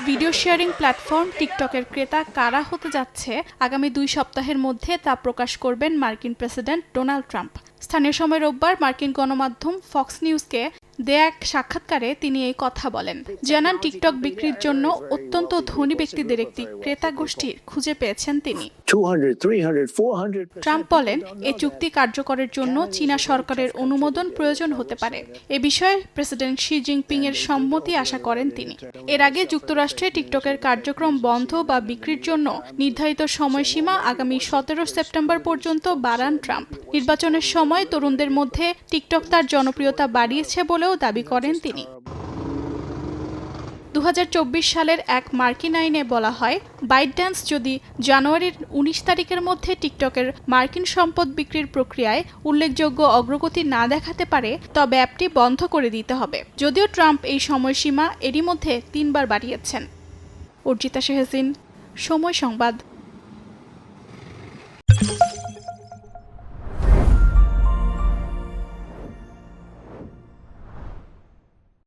Video sharing platform টিকটকের ক্রেতা কারা হতে যাচ্ছে আগামী 2 সপ্তাহের মধ্যে তা প্রকাশ করবেন মার্কিন প্রেসিডেন্ট ডোনাল্ড ট্রাম্প। স্থানীয় সময় রোববার মার্কিন গণমাধ্যম ফক্স নিউজকে দেয়া এক সাক্ষাৎকারে তিনি এই কথা বলেন। জানান টিকটক বিক্রির জন্য অত্যন্ত ধনী ব্যক্তিদের একটি ক্রেতা গোষ্ঠী খুঁজে পেয়েছেন তিনি। ট্রাম্প বলেন, এই চুক্তি কার্যকরের জন্য চীনা সরকারের অনুমোদন প্রয়োজন হতে পারে। এ বিষয়ে প্রেসিডেন্ট শি জিনপিং এর সম্মতি আশা করেন তিনি। এর আগে যুক্তরাষ্ট্রে টিকটকের কার্যক্রম বন্ধ বা বিক্রির জন্য নির্ধারিত সময়সীমা আগামী 17 সেপ্টেম্বর পর্যন্ত বাড়ান ট্রাম্প। নির্বাচনের সময় তরুণদের মধ্যে টিকটক তার জনপ্রিয়তা বাড়িয়েছে বলেও দাবি করেন তিনি। 2024 সালের এক মার্কিন আইনে বলা হয়, বাইটড্যান্স যদি জানুয়ারির 19 তারিখের মধ্যে টিকটকের মার্কিন সম্পদ বিক্রির প্রক্রিয়ায় উল্লেখযোগ্য অগ্রগতি না দেখাতে পারে তবে অ্যাপটি বন্ধ করে দিতে হবে। যদিও ট্রাম্প এই সময়সীমা এরই মধ্যে 3 বার বাড়িয়েছেন। অর্জিতা শেহজিন, সময় সংবাদ।